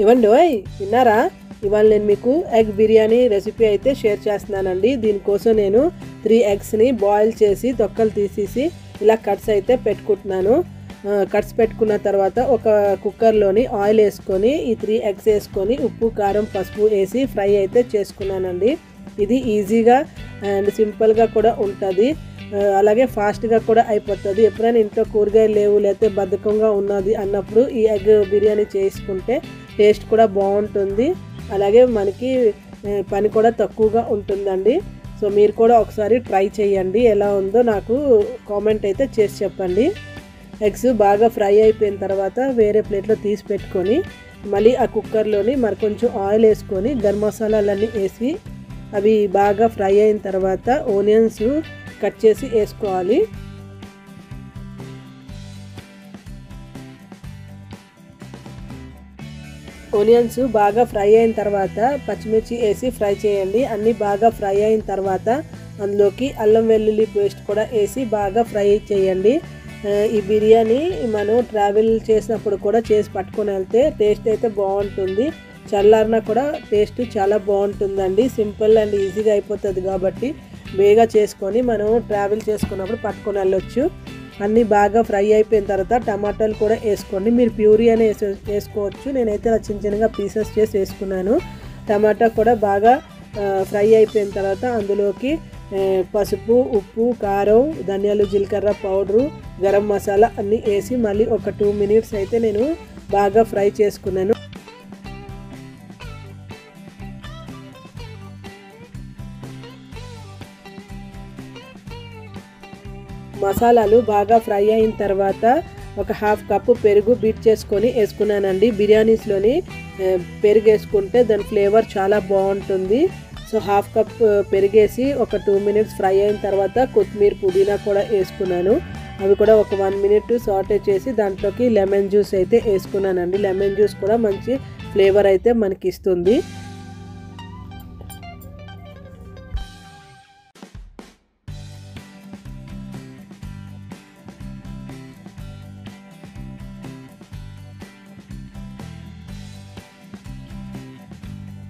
ఇవ్వండి ఓయ్ విన్నారా? ఇవాళ నేను మీకు ఎగ్ బిర్యానీ రెసిపీ అయితే షేర్ చేస్తున్నానండి. దీనికోసం నేను 3 ఎగ్స్ని బాయిల్ చేసి తొక్కలు తీసేసి ఇలా కట్స్ అయితే పెట్టుకుంటున్నాను. కట్స్ పెట్టుకున్న తర్వాత ఒక కుక్కర్లోని ఆయిల్ వేసుకొని ఈ 3 ఎగ్స్ వేసుకొని ఉప్పు కారం పసుపు వేసి ఫ్రై అయితే చేసుకున్నానండి. ఇది ఈజీగా అండ్ సింపుల్గా కూడా ఉంటుంది, అలాగే ఫాస్ట్గా కూడా అయిపోతుంది. ఎప్పుడైనా ఇంట్లో కూరగాయలు లేవు లేకపోతే బద్ధకంగా ఉన్నది అన్నప్పుడు ఈ ఎగ్ బిర్యానీ చేసుకుంటే టేస్ట్ కూడా బాగుంటుంది, అలాగే మనకి పని కూడా తక్కువగా ఉంటుందండి. సో మీరు కూడా ఒకసారి ట్రై చేయండి, ఎలా ఉందో నాకు కామెంట్ అయితే చేసి చెప్పండి. ఎగ్స్ బాగా ఫ్రై అయిపోయిన తర్వాత వేరే ప్లేట్లో తీసి పెట్టుకొని మళ్ళీ ఆ కుక్కర్లోని మరి కొంచెం ఆయిల్ వేసుకొని గరం మసాలాలన్నీ వేసి అవి బాగా ఫ్రై అయిన తర్వాత ఆనియన్స్ కట్ చేసి వేసుకోవాలి. ఆనియన్స్ బాగా ఫ్రై అయిన తర్వాత పచ్చిమిర్చి వేసి ఫ్రై చేయండి. అన్నీ బాగా ఫ్రై అయిన తర్వాత అందులోకి అల్లం వెల్లుల్లి పేస్ట్ కూడా వేసి బాగా ఫ్రై చేయండి. ఈ బిర్యానీ మనం ట్రావెల్ చేసినప్పుడు కూడా చేసి పట్టుకొని వెళ్తే టేస్ట్ అయితే బాగుంటుంది, చల్లారినా కూడా టేస్ట్ చాలా బాగుంటుందండి. సింపుల్ అండ్ ఈజీగా అయిపోతుంది కాబట్టి బేగా చేసుకొని మనం ట్రావెల్ చేసుకున్నప్పుడు పట్టుకొని వెళ్ళొచ్చు. అన్నీ బాగా ఫ్రై అయిపోయిన తర్వాత టమాటాలు కూడా వేసుకోండి. మీరు ప్యూరీ అని వేసుకోవచ్చు, నేనైతే అలా చిన్న చిన్నగా పీసెస్ చేసి వేసుకున్నాను. టమాటా కూడా బాగా ఫ్రై అయిపోయిన తర్వాత అందులోకి పసుపు ఉప్పు కారం ధనియాలు జీలకర్ర పౌడరు గరం మసాలా అన్నీ వేసి మళ్ళీ ఒక 2 మినిట్స్ అయితే నేను బాగా ఫ్రై చేసుకున్నాను. మసాలాలు బాగా ఫ్రై అయిన తర్వాత ఒక 1/2 కప్పు పెరుగు బీట్ చేసుకొని వేసుకున్నానండి. బిర్యానీస్లోని పెరుగు వేసుకుంటే దాని ఫ్లేవర్ చాలా బాగుంటుంది. సో 1/2 కప్ పెరిగేసి ఒక 2 మినిట్స్ ఫ్రై అయిన తర్వాత కొత్తిమీర పుదీనా కూడా వేసుకున్నాను. అవి కూడా ఒక 1 మినిట్ సాటే చేసి దాంట్లోకి లెమన్ జ్యూస్ అయితే వేసుకున్నానండి. లెమన్ జ్యూస్ కూడా మంచి ఫ్లేవర్ అయితే మనకి ఇస్తుంది.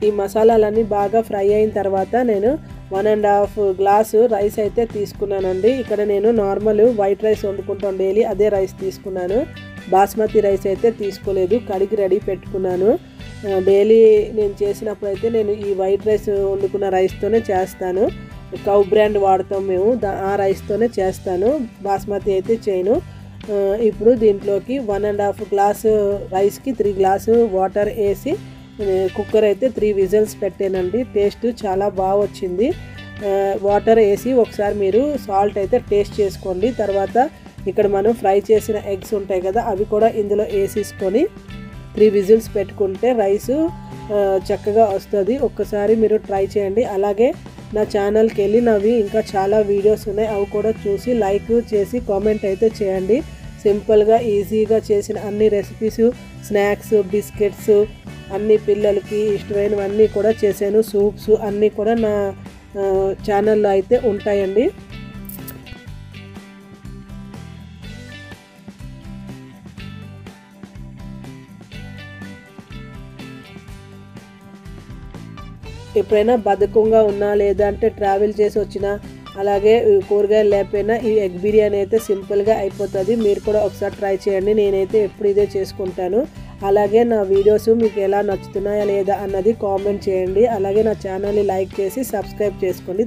ఈ మసాలాలన్నీ బాగా ఫ్రై అయిన తర్వాత నేను 1.5 గ్లాసు రైస్ అయితే తీసుకున్నానండి. ఇక్కడ నేను నార్మల్ వైట్ రైస్ వండుకుంటాను డైలీ, అదే రైస్ తీసుకున్నాను. బాస్మతి రైస్ అయితే తీసుకోలేదు, కడిగి రెడీ పెట్టుకున్నాను. డైలీ నేను చేసినప్పుడు అయితే నేను ఈ వైట్ రైస్ వండుకున్న రైస్తోనే చేస్తాను. కౌ బ్రాండ్ వాడతాం మేము, ఆ రైస్తోనే చేస్తాను, బాస్మతి అయితే చేయను. ఇప్పుడు దీంట్లోకి 1.5 గ్లాసు రైస్కి 3 గ్లాసు వాటర్ వేసి కుక్కర్ అయితే 3 విజిల్స్ పెట్టానండి. టేస్ట్ చాలా బాగా వచ్చింది. వాటర్ వేసి ఒకసారి మీరు సాల్ట్ అయితే టేస్ట్ చేసుకోండి. తర్వాత ఇక్కడ మనం ఫ్రై చేసిన ఎగ్స్ ఉంటాయి కదా, అవి కూడా ఇందులో వేసేసుకొని 3 విజిల్స్ పెట్టుకుంటే రైస్ చక్కగా వస్తుంది. ఒక్కసారి మీరు ట్రై చేయండి. అలాగే నా ఛానల్కి వెళ్ళి నావి ఇంకా చాలా వీడియోస్ ఉన్నాయి, అవి కూడా చూసి లైక్ చేసి కామెంట్ అయితే చేయండి. సింపుల్గా ఈజీగా చేసిన అన్ని రెసిపీస్, స్నాక్స్, బిస్కెట్స్ అన్ని పిల్లలకి ఇష్టమైనవన్నీ కూడా చేశాను. సూప్స్ అన్నీ కూడా నా ఛానల్లో అయితే ఉంటాయండి. ఎప్పుడైనా బద్ధకంగా ఉన్నా లేదంటే ట్రావెల్ చేసి వచ్చినా అలాగే కూరగాయలు లేకపోయినా ఈ ఎగ్ బిర్యానీ అయితే సింపుల్గా అయిపోతుంది. మీరు కూడా ఒకసారి ట్రై చేయండి. నేనైతే ఎప్పుడు ఇదే చేసుకుంటాను. అలాగే నా వీడియోస్ మీకు ఎలా నచ్చుతున్నాయా లేదా అన్నది కామెంట్ చేయండి. అలాగే నా ఛానల్ని లైక్ చేసి సబ్స్క్రైబ్ చేసుకోండి.